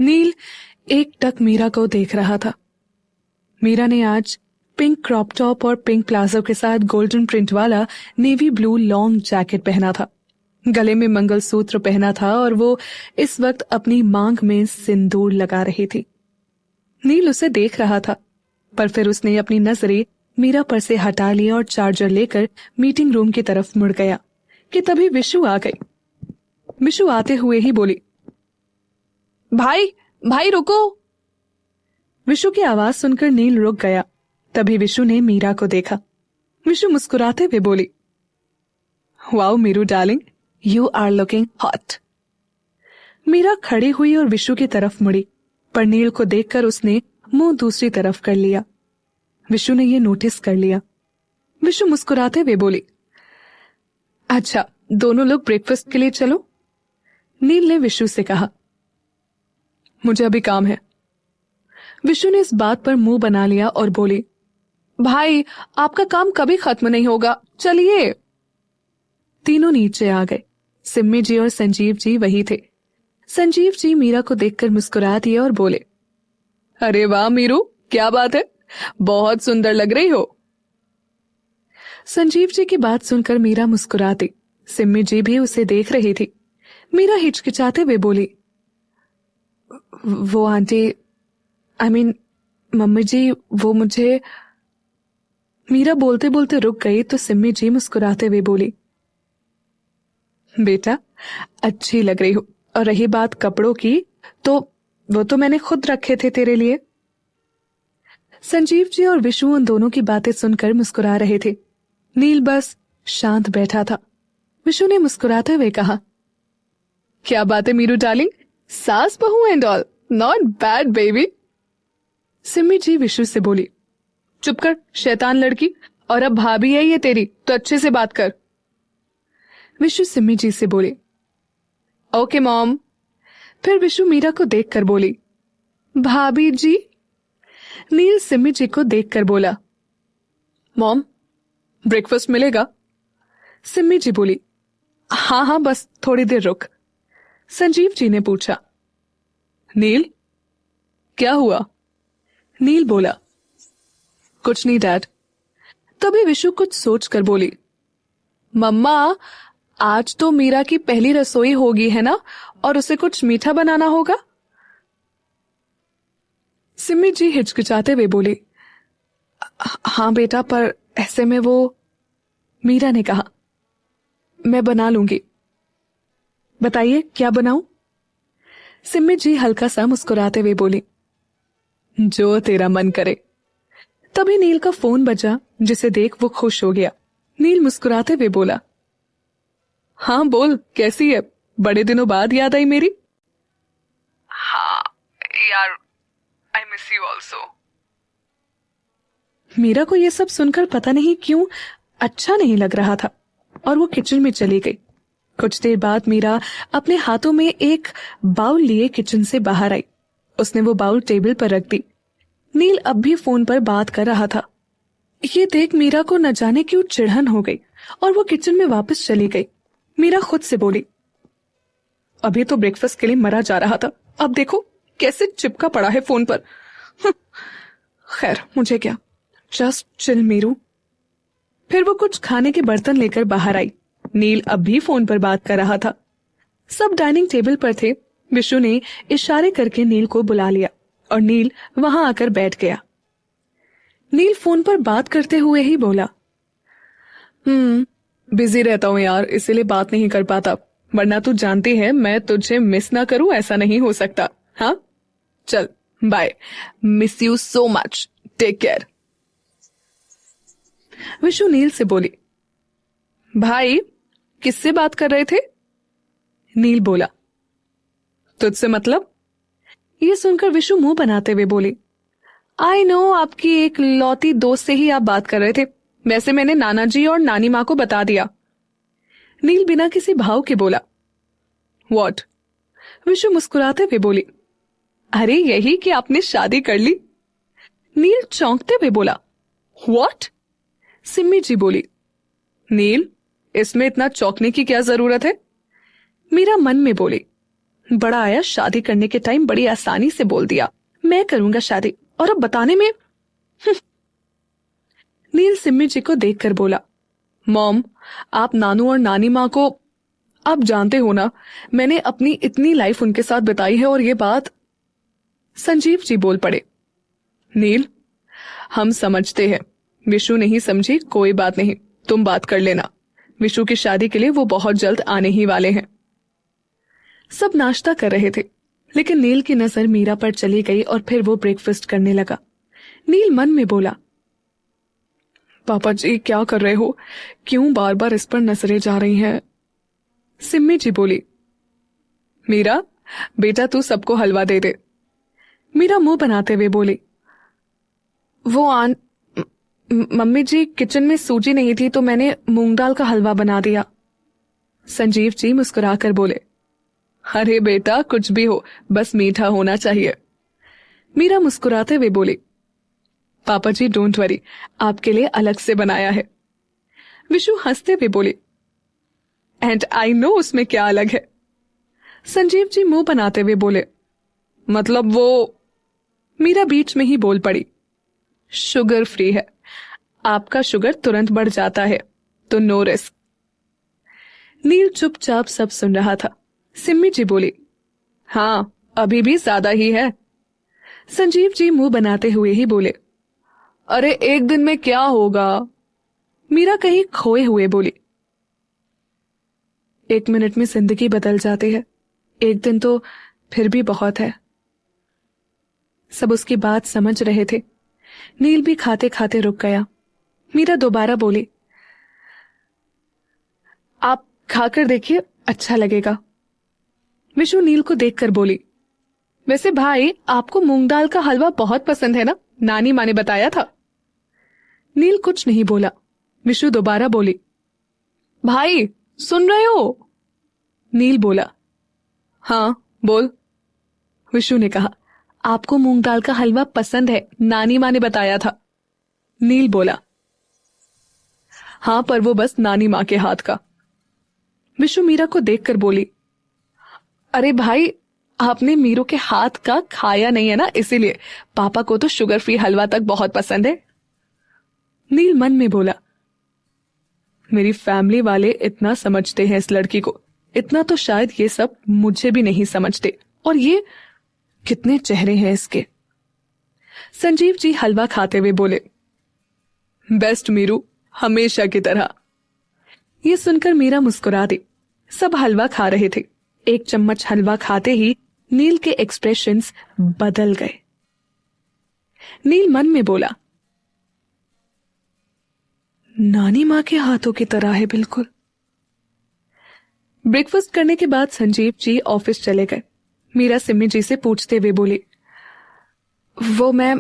नील एक टक मीरा को देख रहा था। मीरा ने आज पिंक क्रॉप टॉप और पिंक प्लाजो के साथ गोल्डन प्रिंट वाला नेवी ब्लू लॉन्ग जैकेट पहना था, गले में मंगलसूत्र पहना था और वो इस वक्त अपनी मांग में सिंदूर लगा रही थी। नील उसे देख रहा था, पर फिर उसने अपनी नजरें मीरा पर से हटा ली और चार्जर लेकर मीटिंग रूम की तरफ मुड़ गया कि तभी विशु आ गई। विशु आते हुए ही बोली, भाई भाई रुको। विशु की आवाज सुनकर नील रुक गया। तभी विशु ने मीरा को देखा। विशु मुस्कुराते हुए बोली, wow Meeru darling, you are looking hot. Meera खड़ी हुई और विशु की तरफ मुड़ी, पर नील को देखकर उसने मुंह दूसरी तरफ कर लिया। विशु ने यह नोटिस कर लिया। विशु मुस्कुराते हुए बोली, अच्छा दोनों लोग ब्रेकफास्ट के लिए चलो। नील ने विशु से कहा, मुझे अभी काम है। विशु ने इस बात पर मुंह बना लिया और बोली, भाई आपका काम कभी खत्म नहीं होगा, चलिए। तीनों नीचे आ गए। सिम्मी जी और संजीव जी वही थे। संजीव जी मीरा को देखकर मुस्कुरा दिए और बोले, अरे वाह मीरू, क्या बात है, बहुत सुंदर लग रही हो। संजीव जी की बात सुनकर मीरा मुस्कुरा दी। सिम्मी जी भी उसे देख रही थी। मीरा हिचकिचाते हुए बोली, वो आंटी मम्मी जी, वो मुझे। मीरा बोलते बोलते रुक गई तो सिम्मी जी मुस्कुराते हुए बोली, बेटा अच्छी लग रही हो, और रही बात कपड़ों की तो वो तो मैंने खुद रखे थे तेरे लिए। संजीव जी और विशु उन दोनों की बातें सुनकर मुस्कुरा रहे थे। नील बस शांत बैठा था। विशु ने मुस्कुराते हुए कहा, क्या बात है मीरू डार्लिंग, सास बहू and all, not bad baby. Simmi ji Vishu से बोली, चुप कर शैतान लड़की, और अब भाभी है ये तेरी तो अच्छे से बात कर। विशु सिम्मी जी से बोली, ओके मॉम। फिर विशु मीरा को देखकर बोली, भाभी जी। नील सिम्मी जी को देखकर बोला, मॉम ब्रेकफास्ट मिलेगा। सिम्मी जी बोली, हाँ हाँ बस थोड़ी देर रुक। संजीव जी ने पूछा, नील क्या हुआ। नील बोला, कुछ नहीं डैड। तभी विशु कुछ सोचकर बोली, मम्मा आज तो मीरा की पहली रसोई होगी है ना, और उसे कुछ मीठा बनाना होगा। सिम्मी जी हिचकिचाते हुए बोली, हाँ बेटा, पर ऐसे में वो। मीरा ने कहा, मैं बना लूंगी। बताइए क्या बनाऊं। सिम्मी जी हल्का सा मुस्कुराते हुए बोली, जो तेरा मन करे। तभी नील का फोन बजा, जिसे देख वो खुश हो गया। नील मुस्कुराते हुए बोला, हाँ बोल कैसी है, बड़े दिनों बाद याद आई मेरी। हाँ यार, I miss you also. Meera को यह सब सुनकर पता नहीं क्यों अच्छा नहीं लग रहा था और वो किचन में चली गई। कुछ देर बाद मीरा अपने हाथों में एक बाउल लिए किचन से बाहर आई। उसने वो बाउल टेबल पर रख दी। नील अब भी फोन पर बात कर रहा था। ये देख मीरा को न जाने क्यों चिढ़न हो गई और वो किचन में वापस चली गई। मीरा खुद से बोली, अभी तो ब्रेकफास्ट के लिए मरा जा रहा था, अब देखो कैसे चिपका पड़ा है फोन पर। खैर मुझे क्या, जस्ट चिल मीरू। फिर वो कुछ खाने के बर्तन लेकर बाहर आई। नील अब भी फोन पर बात कर रहा था। सब डाइनिंग टेबल पर थे। विशु ने इशारे करके नील को बुला लिया और नील वहां आकर बैठ गया। नील फोन पर बात करते हुए ही बोला, बिजी रहता हूं यार, इसीलिए बात नहीं कर पाता, वरना तू जानती है मैं तुझे मिस ना करूं ऐसा नहीं हो सकता। हाँ चल bye, miss you so much, take care. Vishu Neel से बोली, भाई किससे बात कर रहे थे। नील बोला, तुझसे मतलब। ये सुनकर विशु मुंह बनाते हुए बोली, आई नो, आपकी एक लौती दोस्त से ही आप बात कर रहे थे, वैसे मैंने नाना जी और नानी माँ को बता दिया। नील बिना किसी भाव के बोला, व्हाट। विशु मुस्कुराते हुए बोली, अरे यही कि आपने शादी कर ली। नील चौंकते हुए बोला, व्हाट। सिम्मी जी बोली, नील इसमें इतना चौंकने की क्या जरूरत है। मीरा मन में बोली, बड़ा आया शादी करने के टाइम बड़ी आसानी से बोल दिया मैं करूंगा शादी, और अब बताने में। नील सिम्मी जी को देखकर बोला, मॉम, आप नानू और नानी माँ को, आप जानते हो ना, मैंने अपनी इतनी लाइफ उनके साथ बिताई है, और ये बात। संजीव जी बोल पड़े, नील, हम समझते हैं, विशु नहीं समझी, कोई बात नहीं, तुम बात कर लेना, विशु की शादी के लिए वो बहुत जल्द आने ही वाले हैं। सब नाश्ता कर रहे थे, लेकिन नील की नजर मीरा पर चली गई और फिर वो ब्रेकफास्ट करने लगा। नील मन में बोला, पापा जी क्या कर रहे हो, क्यों बार बार इस पर नजरें जा रही हैं। सिम्मी जी बोली, मीरा बेटा तू सबको हलवा दे दे। मीरा मुंह बनाते हुए बोली, वो मम्मी जी किचन में सूजी नहीं थी तो मैंने मूंग दाल का हलवा बना दिया। संजीव जी मुस्कुराकर बोले, अरे बेटा कुछ भी हो, बस मीठा होना चाहिए। मीरा मुस्कुराते हुए बोली, पापा जी डोंट वरी, आपके लिए अलग से बनाया है। विशु हंसते हुए बोली, एंड आई नो उसमें क्या अलग है। संजीव जी मुंह बनाते हुए बोले, मतलब वो। मीरा बीच में ही बोल पड़ी, शुगर फ्री है, आपका शुगर तुरंत बढ़ जाता है, तो नो रिस्क। नील चुपचाप सब सुन रहा था। सिम्मी जी बोली, हाँ अभी भी ज्यादा ही है। संजीव जी मुंह बनाते हुए ही बोले, अरे एक दिन में क्या होगा। मीरा कहीं खोए हुए बोली, 1 मिनट में जिंदगी बदल जाती है, एक दिन तो फिर भी बहुत है। सब उसकी बात समझ रहे थे। नील भी खाते खाते रुक गया। मीरा दोबारा बोली, आप खाकर देखिए, अच्छा लगेगा। विशु नील को देखकर बोली, वैसे भाई आपको मूंग दाल का हलवा बहुत पसंद है ना, नानी माँ ने बताया था। नील कुछ नहीं बोला। विशु दोबारा बोली, भाई सुन रहे हो। नील बोला, हाँ बोल। विशु ने कहा, आपको मूंग दाल का हलवा पसंद है, नानी माँ ने बताया था। नील बोला, हाँ पर वो बस नानी माँ के हाथ का। विशु मीरा को देखकर बोली, अरे भाई आपने मीरू के हाथ का खाया नहीं है ना, इसीलिए पापा को तो शुगर फ्री हलवा तक बहुत पसंद है। नील मन में बोला, मेरी फैमिली वाले इतना समझते हैं इस लड़की को, इतना तो शायद ये सब मुझे भी नहीं समझते, और ये कितने चेहरे हैं इसके। संजीव जी हलवा खाते हुए बोले, बेस्ट मीरू, हमेशा की तरह। ये सुनकर मीरा मुस्कुरा दी। सब हलवा खा रहे थे। 1 चम्मच हलवा खाते ही नील के एक्सप्रेशंस बदल गए। नील मन में बोला, नानी माँ के हाथों की तरह है बिल्कुल। ब्रेकफास्ट करने के बाद संजीव जी ऑफिस चले गए। मीरा सिम्मी जी से पूछते हुए बोली, वो मैं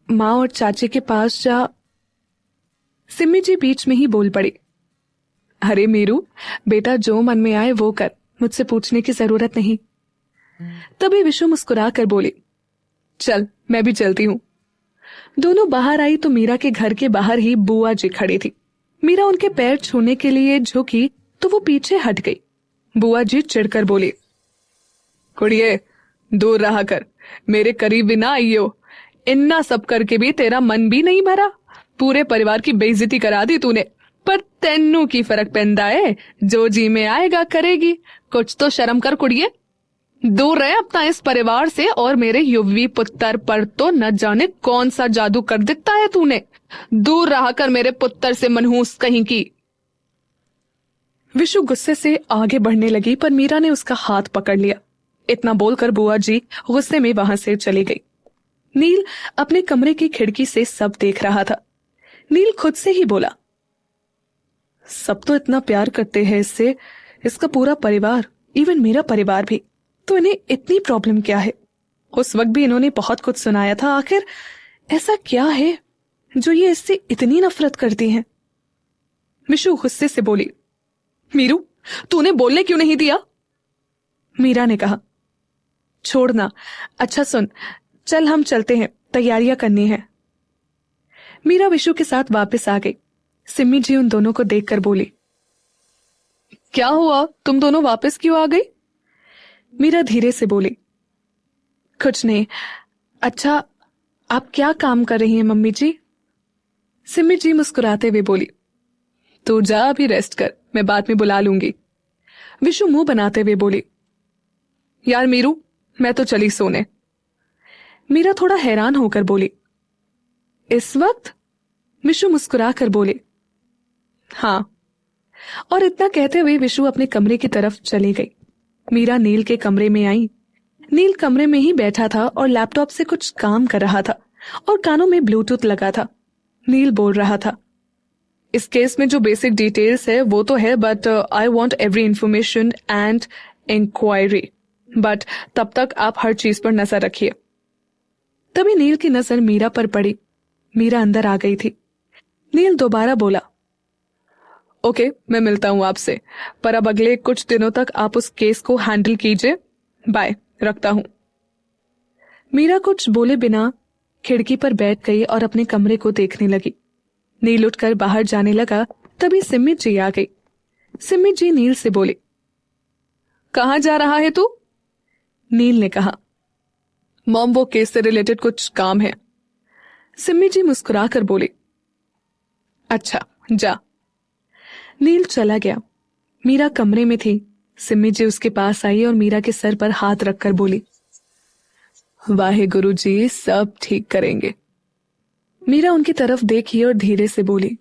माँ और चाची के पास जा। सिम्मी जी बीच में ही बोल पड़ी, अरे मीरू बेटा जो मन में आए वो कर, मुझसे पूछने की जरूरत नहीं। तभी विशु मुस्कुरा कर बोली, चल मैं भी चलती हूं। दोनों बाहर आई तो मीरा के घर के बाहर ही बुआ जी खड़ी थी। मीरा उनके पैर छूने के लिए झुकी तो वो पीछे हट गई। बुआ जी चिढ़कर बोली, कुड़िए दूर रहा कर, मेरे करीब भी ना आइयो, इन्ना सब करके भी तेरा मन भी नहीं भरा, पूरे परिवार की बेइज्जती करा दी तूने, पर तेनू की फर्क पैंदा है, जो जी में आएगा करेगी, कुछ तो शर्म कर कुड़िए, दूर रहे अपना इस परिवार से, और मेरे युवी पुत्र पर तो न जाने कौन सा जादू कर देता है तूने, दूर रहा कर मेरे पुत्र से मनहूस कहीं की। विशु गुस्से से आगे बढ़ने लगी पर मीरा ने उसका हाथ पकड़ लिया। इतना बोलकर बुआ जी गुस्से में वहां से चली गई। नील अपने कमरे की खिड़की से सब देख रहा था। नील खुद से ही बोला, सब तो इतना प्यार करते हैं इससे, इसका पूरा परिवार, इवन मेरा परिवार भी, तो इन्हें इतनी प्रॉब्लम क्या है। उस वक्त भी इन्होंने बहुत कुछ सुनाया था, आखिर ऐसा क्या है जो ये इससे इतनी नफरत करती हैं। विशु गुस्से से बोली, मीरू तूने बोलने क्यों नहीं दिया। मीरा ने कहा, छोड़ना, अच्छा सुन, चल हम चलते हैं, तैयारियां करनी है। मीरा विशु के साथ वापस आ गई। सिम्मी जी उन दोनों को देखकर बोली, क्या हुआ, तुम दोनों वापस क्यों आ गई। मीरा धीरे से बोली, कुछ नहीं। अच्छा, आप क्या काम कर रही हैं मम्मी जी? सिमी जी मुस्कुराते हुए बोली, तू जा अभी रेस्ट कर, मैं बाद में बुला लूंगी। विशु मुंह बनाते हुए बोली, यार मीरू, मैं तो चली सोने। मीरा थोड़ा हैरान होकर बोली, इस वक्त? विशु मुस्कुरा कर बोले, हाँ। और इतना कहते हुए विशु अपने कमरे की तरफ चली गई। मीरा नील के कमरे में आई। नील कमरे में ही बैठा था और लैपटॉप से कुछ काम कर रहा था और कानों में ब्लूटूथ लगा था। नील बोल रहा था, इस केस में जो बेसिक डिटेल्स है वो तो है, but I want every information and inquiry, but तब तक आप हर चीज पर नजर रखिए। तभी नील की नजर मीरा पर पड़ी। मीरा अंदर आ गई थी। नील दोबारा बोला, ओके, मैं मिलता हूं आपसे, पर अब अगले कुछ दिनों तक आप उस केस को हैंडल कीजिए। बाय, रखता हूं। मीरा कुछ बोले बिना खिड़की पर बैठ गई और अपने कमरे को देखने लगी। नील उठकर बाहर जाने लगा, तभी सिम्मी जी आ गई। सिम्मी जी नील से बोली, कहां जा रहा है तू? नील ने कहा, मॉम, वो केस से रिलेटेड कुछ काम है। सिम्मी जी मुस्कुराकर बोली, अच्छा, जा। नील चला गया। मीरा कमरे में थी। सिम्मी जी उसके पास आई और मीरा के सर पर हाथ रखकर बोली, वाहे गुरु जी, सब ठीक करेंगे। मीरा उनकी तरफ देखी और धीरे से बोली,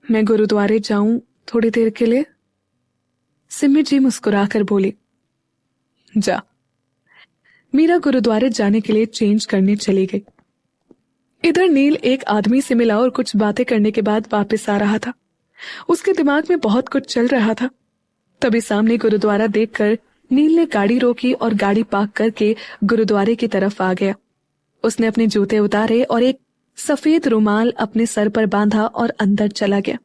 मैं गुरुद्वारे जाऊं थोड़ी देर के लिए? सिम्मी जी मुस्कुराकर बोली, जा। मीरा गुरुद्वारे जाने के लिए चेंज करने चली गई। इधर नील एक आदमी से मिला और कुछ बातें करने के बाद वापस आ रहा था। उसके दिमाग में बहुत कुछ चल रहा था। तभी सामने गुरुद्वारा देखकर नील ने गाड़ी रोकी और गाड़ी पार्क करके गुरुद्वारे की तरफ आ गया। उसने अपने जूते उतारे और एक सफेद रुमाल अपने सर पर बांधा और अंदर चला गया।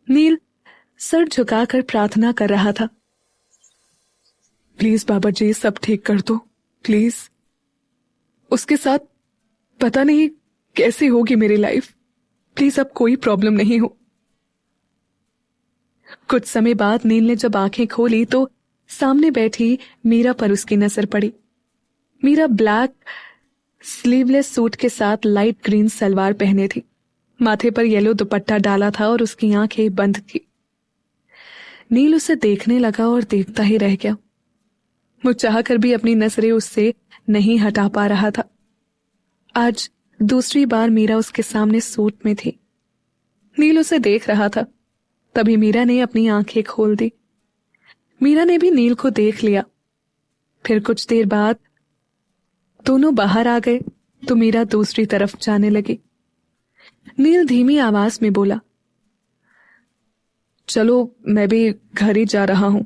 नील सर झुकाकर प्रार्थना कर रहा था, प्लीज बाबा जी, सब ठीक कर दो, प्लीज। उसके साथ पता नहीं कैसी होगी मेरी लाइफ, प्लीज अब कोई प्रॉब्लम नहीं हो। कुछ समय बाद नील ने जब आंखें खोली तो सामने बैठी मीरा पर उसकी नजर पड़ी। मीरा ब्लैक स्लीवलेस सूट के साथ लाइट ग्रीन सलवार पहने थी। माथे पर येलो दुपट्टा डाला था और उसकी आंखें बंद थी। नील उसे देखने लगा और देखता ही रह गया। वो चाहकर भी अपनी नजरें उससे नहीं हटा पा रहा था। आज दूसरी बार मीरा उसके सामने सूट में थी। नील उसे देख रहा था। तभी मीरा ने अपनी आंखें खोल दी। मीरा ने भी नील को देख लिया। फिर कुछ देर बाद दोनों बाहर आ गए तो मीरा दूसरी तरफ जाने लगी। नील धीमी आवाज में बोला, चलो मैं भी घर ही जा रहा हूं।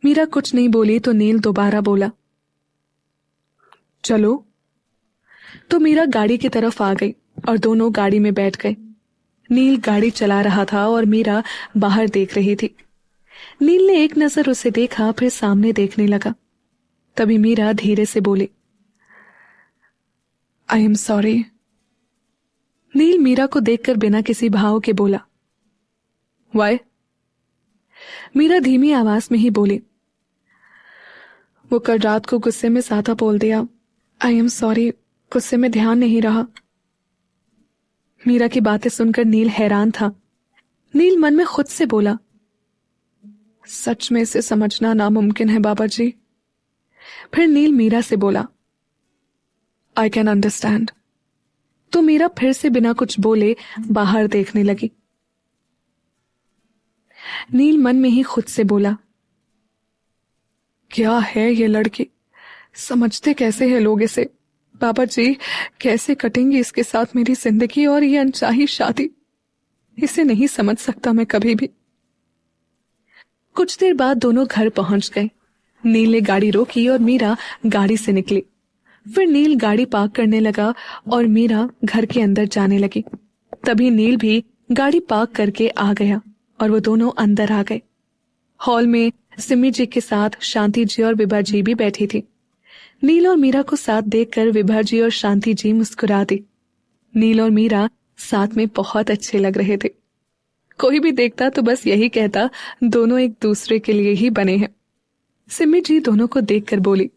मीरा कुछ नहीं बोली तो नील दोबारा बोला, चलो। तो मीरा गाड़ी की तरफ आ गई और दोनों गाड़ी में बैठ गए। नील गाड़ी चला रहा था और मीरा बाहर देख रही थी। नील ने एक नजर उसे देखा, फिर सामने देखने लगा। तभी मीरा धीरे से बोली, आई एम सॉरी। नील मीरा को देखकर बिना किसी भाव के बोला, वाई? मीरा धीमी आवाज में ही बोली, वो कल रात को गुस्से में ज्यादा बोल दिया, आई एम सॉरी, गुस्से में ध्यान नहीं रहा। मीरा की बातें सुनकर नील हैरान था। नील मन में खुद से बोला, सच में इसे समझना नामुमकिन है बाबा जी। फिर नील मीरा से बोला, आई कैन अंडरस्टैंड। तो मीरा फिर से बिना कुछ बोले बाहर देखने लगी। नील मन में ही खुद से बोला, क्या है ये लड़की, समझते कैसे हैं लोग इसे? बाबा जी, कैसे कटेंगी इसके साथ मेरी जिंदगी और ये अनचाही शादी? इसे नहीं समझ सकता मैं कभी भी। कुछ देर बाद दोनों घर पहुंच गए। नील ने गाड़ी रोकी और मीरा गाड़ी से निकली। फिर नील गाड़ी पार्क करने लगा और मीरा घर के अंदर जाने लगी। तभी नील भी गाड़ी पार्क करके आ गया और वो दोनों अंदर आ गए। हॉल में सिमी जी के साथ शांति जी और विभा जी भी बैठी थी। नील और मीरा को साथ देखकर विभा जी और शांति जी मुस्कुरा दी। नील और मीरा साथ में बहुत अच्छे लग रहे थे। कोई भी देखता तो बस यही कहता, दोनों एक दूसरे के लिए ही बने हैं। सिमी जी दोनों को देखकर बोली,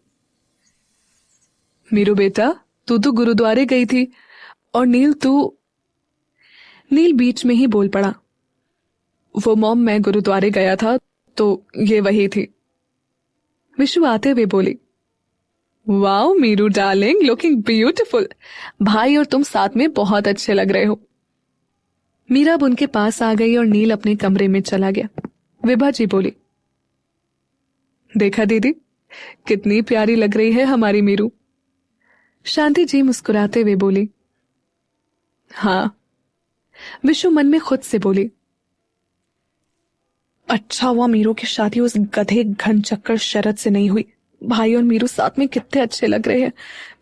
मीरू बेटा, तू तो गुरुद्वारे गई थी और नील बीच में ही बोल पड़ा, वो मॉम, मैं गुरुद्वारे गया था तो ये वही थी। विशु आते हुए बोली, wow Meeru darling, looking beautiful. भाई और तुम साथ में बहुत अच्छे लग रहे हो। मीरा अब उनके पास आ गई और नील अपने कमरे में चला गया। विभा जी बोली, देखा दीदी, कितनी प्यारी लग रही है हमारी मीरू। शांति जी मुस्कुराते हुए बोली, हाँ। विशु मन में खुद से बोली, अच्छा हुआ मीरू की शादी उस गधे घन चक्कर शरद से नहीं हुई। भाई और मीरू साथ में कितने अच्छे लग रहे हैं,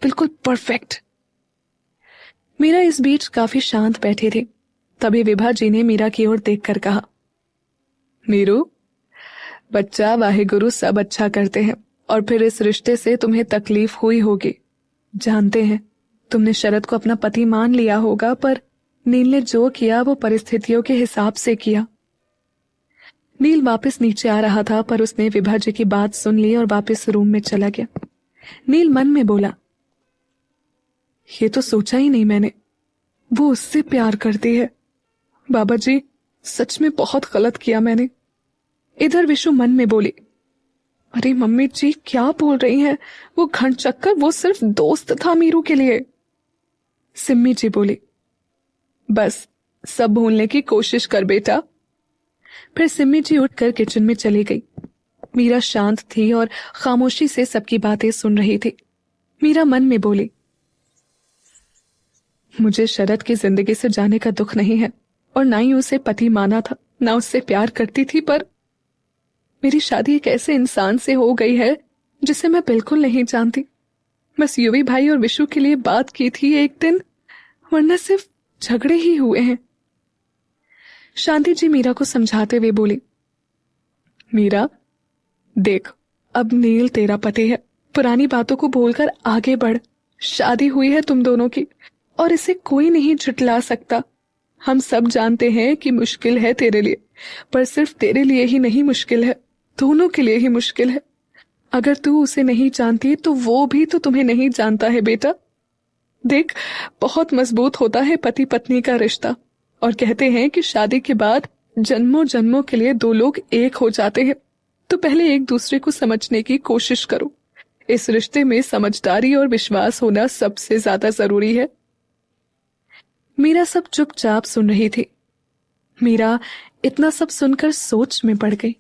बिल्कुल परफेक्ट। मीरा इस बीच काफी शांत बैठी थी। तभी विभा जी ने मीरा की ओर देखकर कहा, मीरू बच्चा, वाहेगुरु सब अच्छा करते हैं और फिर इस रिश्ते से तुम्हें तकलीफ हुई होगी। जानते हैं तुमने शरद को अपना पति मान लिया होगा, पर नील ने जो किया वो परिस्थितियों के हिसाब से किया। नील वापस नीचे आ रहा था, पर उसने विभा जी की बात सुन ली और वापस रूम में चला गया। नील मन में बोला, ये तो सोचा ही नहीं मैंने, वो उससे प्यार करती है। बाबा जी, सच में बहुत गलत किया मैंने। इधर विशु मन में बोली, अरे मम्मी जी क्या बोल रही हैं, वो घन चक्कर वो सिर्फ दोस्त था मीरू के लिए। सिम्मी जी बोली, बस सब भूलने की कोशिश कर बेटा। फिर सिम्मी जी उठकर किचन में चली गई। मीरा शांत थी और खामोशी से सबकी बातें सुन रही थी। मीरा मन में बोली, मुझे शरद की जिंदगी से जाने का दुख नहीं है और ना ही उसे पति माना था, ना उससे प्यार करती थी, पर मेरी शादी एक ऐसे इंसान से हो गई है जिसे मैं बिल्कुल नहीं जानती। बस युवी भाई और विशु के लिए बात की थी एक दिन, वरना सिर्फ झगड़े ही हुए हैं। शांति जी मीरा को समझाते हुए बोली, मीरा देख, अब नील तेरा पति है, पुरानी बातों को भूलकर आगे बढ़। शादी हुई है तुम दोनों की और इसे कोई नहीं झुटला सकता। हम सब जानते हैं कि मुश्किल है तेरे लिए, पर सिर्फ तेरे लिए ही नहीं मुश्किल है, दोनों के लिए ही मुश्किल है। अगर तू उसे नहीं जानती तो वो भी तो तुम्हें नहीं जानता है बेटा। देख, बहुत मजबूत होता है पति पत्नी का रिश्ता, और कहते हैं कि शादी के बाद जन्मों जन्मों के लिए दो लोग एक हो जाते हैं। तो पहले एक दूसरे को समझने की कोशिश करो। इस रिश्ते में समझदारी और विश्वास होना सबसे ज्यादा जरूरी है। मीरा सब चुपचाप सुन रही थी। मीरा इतना सब सुनकर सोच में पड़ गई।